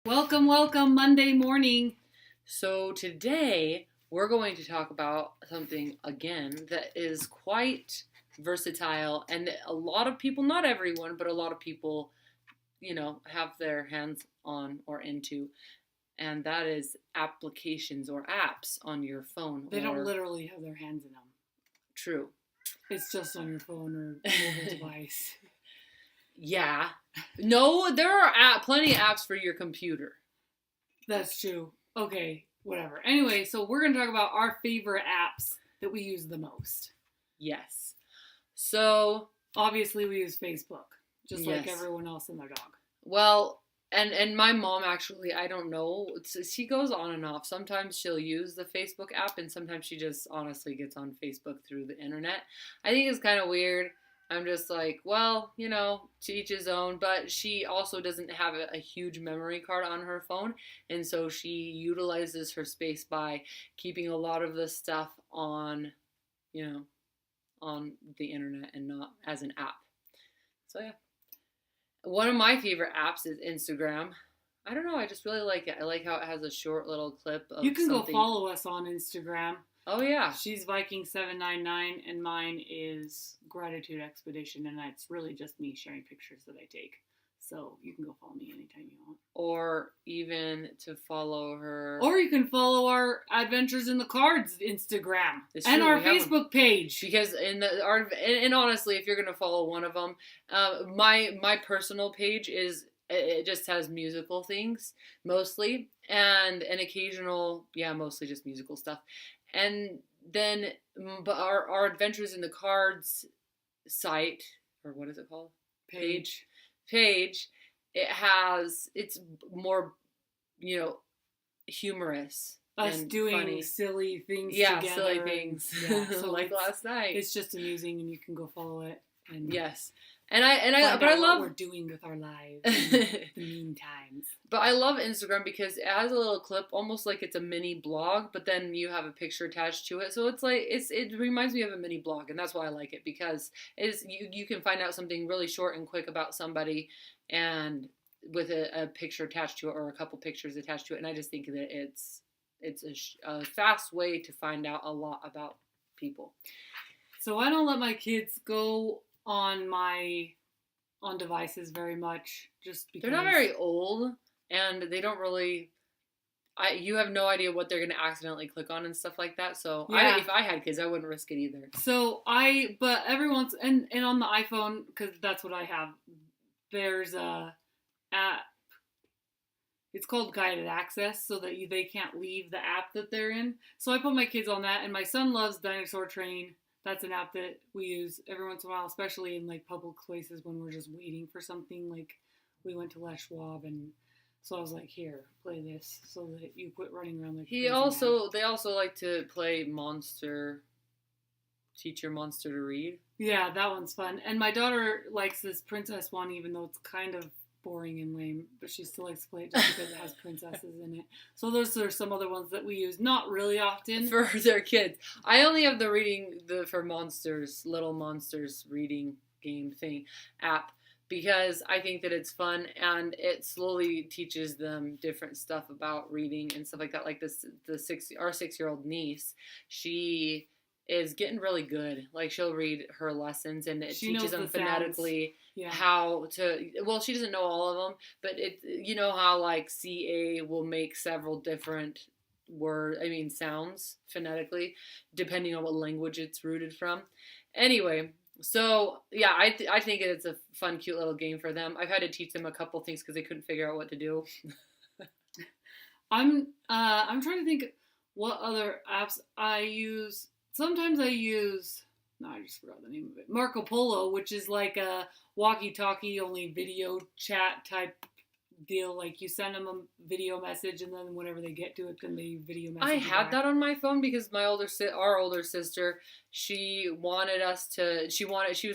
Welcome, welcome, Monday morning. So today we're going to talk about something again that is quite versatile and that a lot of people, not everyone, but a lot of people, have their hands on or into, and that is applications or apps on your phone. They don't literally have their hands in them. True. It's just on your phone or mobile device. Yeah. No, there are plenty of apps for your computer. That's true. Okay, whatever. Anyway, so we're going to talk about our favorite apps that we use the most. Yes. So, obviously we use Facebook, just like Yes. everyone else and their dog. Well, and my mom actually, I don't know, she goes on and off. Sometimes she'll use the Facebook app and sometimes she just honestly gets on Facebook through the internet. I think it's kind of weird. I'm just like, well, to each his own, but she also doesn't have a huge memory card on her phone, and so she utilizes her space by keeping a lot of the stuff on, on the internet and not as an app. So yeah. One of my favorite apps is Instagram. I don't know, I just really like it. I like how it has a short little clip of You can something. go follow us on Instagram. Oh yeah. She's Viking799 and mine is Gratitude Expedition, and it's really just me sharing pictures that I take. So you can go follow me anytime you want. Or even to follow her. Or you can follow our Adventures in the Cards Instagram It's and true, our we have Facebook page. Because and honestly, if you're gonna follow one of them, my personal page is, it just has musical things mostly, and an occasional, mostly just musical stuff. And then, but our Adventures in the Cards site, or what is it called? Page. It's more, humorous. Us and doing funny. silly things Yeah, together. silly things. Yeah, so like last night. It's just amusing, and you can go follow it. And yes. And I what love we're doing with our lives in the meantime. But I love Instagram because it has a little clip, almost like it's a mini blog, but then you have a picture attached to it. So it's like it reminds me of a mini blog, and that's why I like it, because you can find out something really short and quick about somebody, and with a picture attached to it or a couple pictures attached to it. And I just think that it's a fast way to find out a lot about people. So I don't let my kids go on devices very much, just because they're not very old, and they don't really. You have no idea what they're going to accidentally click on and stuff like that. So yeah. If I had kids, I wouldn't risk it either. So but every once and on the iPhone, because that's what I have. There's a app. It's called Guided Access, so that they can't leave the app that they're in. So I put my kids on that, and my son loves Dinosaur Train. That's an app that we use every once in a while, especially in like public places when we're just waiting for something. Like we went to Les Schwab, and so I was like, "Here, play this, so that you quit running around like." They also like to play Monster. Teach your monster to read. Yeah, that one's fun. And my daughter likes this princess one, even though it's kind of boring and lame, but she still likes to play it just because it has princesses in it. So those are some other ones that we use, not really often. For their kids. I only have for monsters, Little Monsters reading game thing app, because I think that it's fun and it slowly teaches them different stuff about reading and stuff like that. Like our 6-year-old niece, she is getting really good. Like she'll read her lessons, and it teaches them phonetically how to. Well, she doesn't know all of them, but how like CA will make several different sounds phonetically, depending on what language it's rooted from. Anyway, so yeah, I think it's a fun, cute little game for them. I've had to teach them a couple things because they couldn't figure out what to do. I'm trying to think what other apps I use. Sometimes I use, I just forgot the name of it, Marco Polo, which is like a walkie-talkie, only video chat type deal. Like you send them a video message, and then whenever they get to it, then they video message. I had that on my phone because our older sister, she was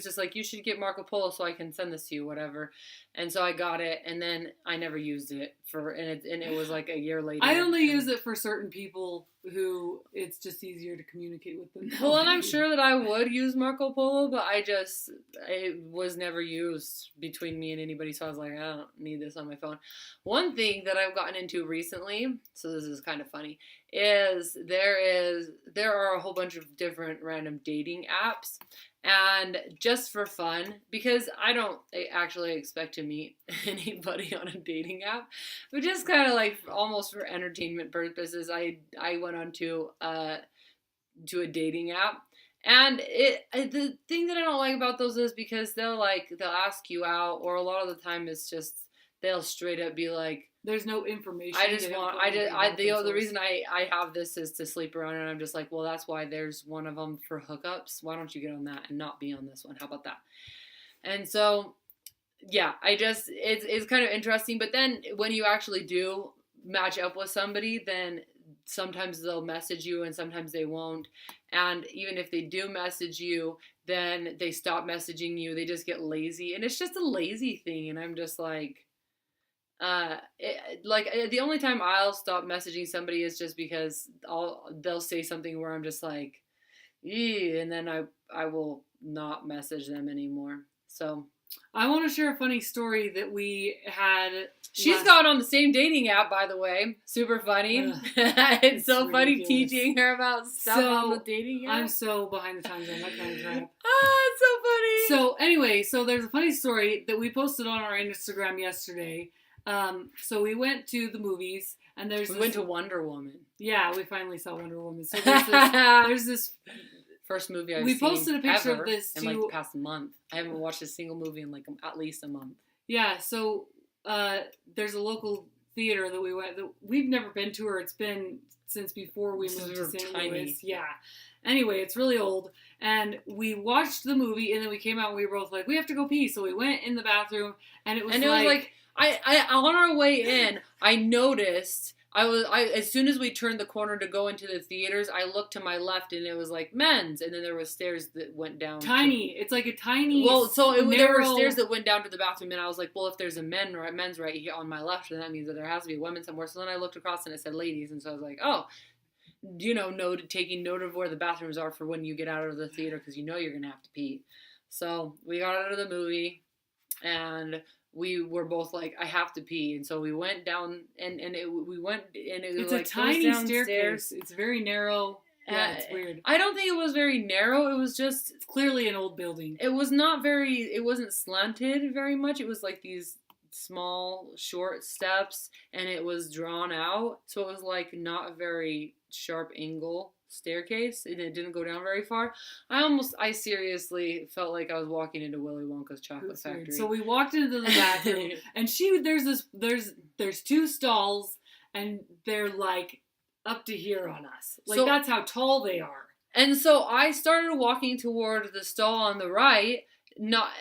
just like, you should get Marco Polo so I can send this to you, whatever. And so I got it, and then I never used it and it was like a year later. I only use it for certain people who it's just easier to communicate with them. Well, and I'm sure that I would use Marco Polo, but it was never used between me and anybody, so I was like, I don't need this on my phone. One thing that I've gotten into recently, so this is kind of funny, is there are a whole bunch of different random dating apps. And just for fun, because I don't actually expect to meet anybody on a dating app, but just kind of like almost for entertainment purposes, I went on to a dating app. And the thing that I don't like about those is because they'll ask you out, or a lot of the time it's just they'll straight up be like, there's no information. The reason I have this is to sleep around, and I'm just like, well, that's why there's one of them for hookups. Why don't you get on that and not be on this one? How about that? And so, yeah, it's kind of interesting. But then when you actually do match up with somebody, then sometimes they'll message you and sometimes they won't. And even if they do message you, then they stop messaging you. They just get lazy, and it's just a lazy thing. And I'm just like, the only time I'll stop messaging somebody is just because they'll say something where I'm just like, eee, and then I will not message them anymore. So I want to share a funny story that we had. She's gone on the same dating app, by the way. Super funny. It's so funny teaching her about stuff on the dating app. I'm so behind the times on that kind of crap. It's so funny. So anyway, there's a funny story that we posted on our Instagram yesterday. So we went to the movies, and we went to Wonder Woman. Yeah, we finally saw Wonder Woman. So there's this first movie I've seen. We posted a picture of this in like the past month. I haven't watched a single movie in like at least a month. Yeah, so there's a local theater that we went. That we've never been to, or it's been since before we moved to St. Louis. Yeah. Anyway, it's really old, and we watched the movie, and then we came out, and we were both like, we have to go pee. So we went in the bathroom, and it was like I on our way in, I noticed as soon as we turned the corner to go into the theaters, I looked to my left and it was like men's, and then there was stairs that went down. It's like a tiny. Well, there were stairs that went down to the bathroom, and I was like, well, if there's a men's right here on my left, then that means that there has to be a women's somewhere. So then I looked across and it said ladies, and so I was like, oh, taking note of where the bathrooms are for when you get out of the theater, because you're gonna have to pee. So we got out of the movie, and we were both like, I have to pee. And so we went down, and it was like a tiny staircase. It's very narrow. Yeah, it's weird. I don't think it was very narrow. It was just... It's clearly an old building. It wasn't slanted very much. It was like these small, short steps, and it was drawn out. So it was like not a very sharp angle staircase, and it didn't go down very far. I seriously felt like I was walking into Willy Wonka's chocolate factory. Weird. So we walked into the bathroom, and there's two stalls, and they're like up to here on us. Like, that's how tall they are. And so I started walking toward the stall on the right, not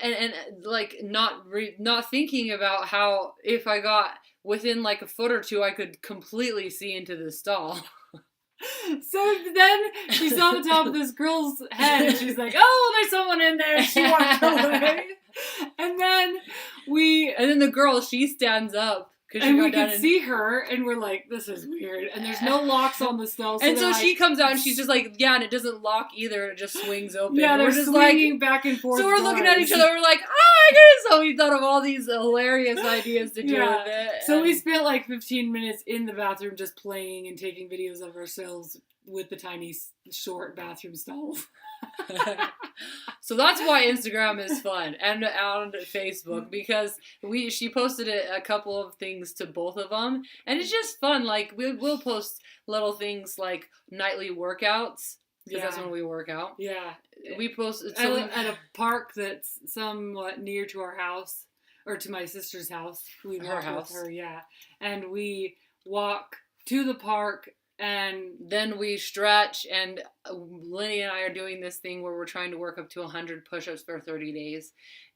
thinking about how if I got within like a foot or two, I could completely see into the stall. So then she saw the top of this girl's head, and she's like, oh, there's someone in there. She walked away. And then the girl, she stands up. And we could see her, and we're like, this is weird. And there's no locks on the stall. And so she comes out, and she's just like, yeah, and it doesn't lock either. It just swings open. Yeah, they're just swinging back and forth. So we're looking at each other, we're like, oh my goodness. So we thought of all these hilarious ideas to do with it. So we spent like 15 minutes in the bathroom just playing and taking videos of ourselves with the tiny, short bathroom stalls. So that's why Instagram is fun, and Facebook, because she posted a couple of things to both of them, and it's just fun. Like we'll post little things like nightly workouts, because that's when we work out. Yeah, we post at a park that's somewhat near to our house, or to my sister's house. We walk with her, yeah, and we walk to the park. And then we stretch, and Lenny and I are doing this thing where we're trying to work up to 100 push-ups for 30 days.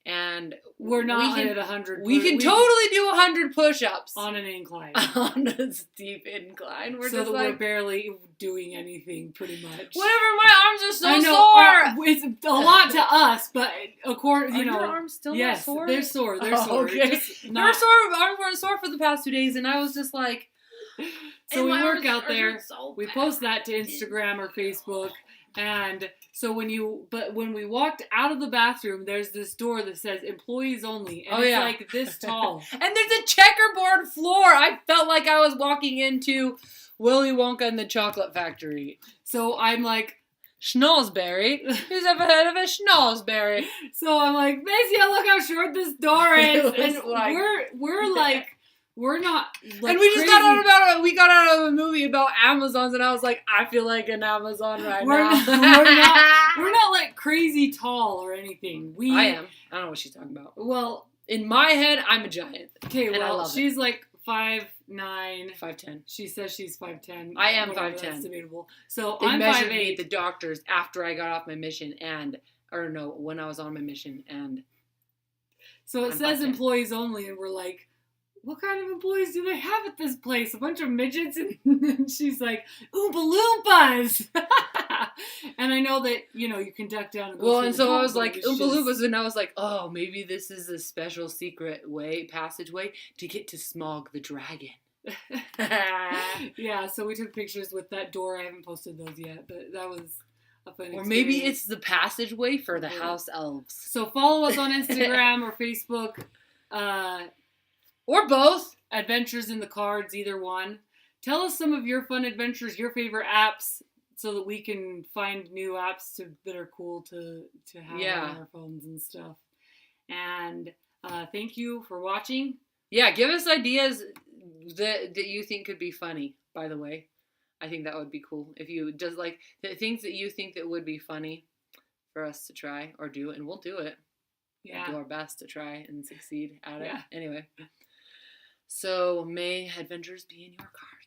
and We're not we at 100. We can totally do 100 push-ups on an incline. on a steep incline. We're so just that like, we're barely doing anything, pretty much. whatever. My arms are so I know, sore. it's a lot to us, but according, Are your arms still not yes, sore? they're sore. They're Oh, sore. okay. Just They were not, sore. Arms weren't sore for the past 2 days, and I was just like, so and we my work arms out are there. so We bad. post that to Instagram or Facebook, and so when we walked out of the bathroom, there's this door that says employees only, and it's like this tall. And there's a checkerboard floor. I felt like I was walking into Willy Wonka and the Chocolate Factory. So I'm like, Schnozberry. Who's ever heard of a Schnozberry? Macy, look how short this door is, It was and like- we're like. We're not like, and we just crazy. we got out of a movie about Amazons, and I was like, I feel like an Amazon right We're now. we're not like crazy tall or anything. I am. I don't know what she's talking about. Well, In my head, I'm a giant. okay, And I well, love she's like 5'9". 5'10". She says she's 5'10". I am whatever, 5'10". That's debatable. So They I'm measured me 5'8". at the doctors after I got off my mission, when I was on my mission, and So it I'm says 5'10". employees only, and we're like, what kind of employees do they have at this place? A bunch of midgets? And she's like, Oompa Loompas! And I know that, you can duck down and go well, through and the so I door, was but like, it was Oompa just- Loompas, and I was like, oh, maybe this is a special secret passageway to get to Smog the dragon. Yeah, so we took pictures with that door. I haven't posted those yet, but that was a fun Or maybe experience. it's the passageway for the Yeah. house elves. So follow us on Instagram or Facebook. Or both. Adventures in the Cards, either one. Tell us some of your fun adventures, your favorite apps, so that we can find new apps that are cool to have on our phones and stuff. And thank you for watching. Yeah, give us ideas that you think could be funny, by the way. I think that would be cool. If you just like the things that you think that would be funny for us to try or do, and we'll do it. Yeah. We'll do our best to try and succeed at it. Yeah. Anyway. So may adventures be in your car.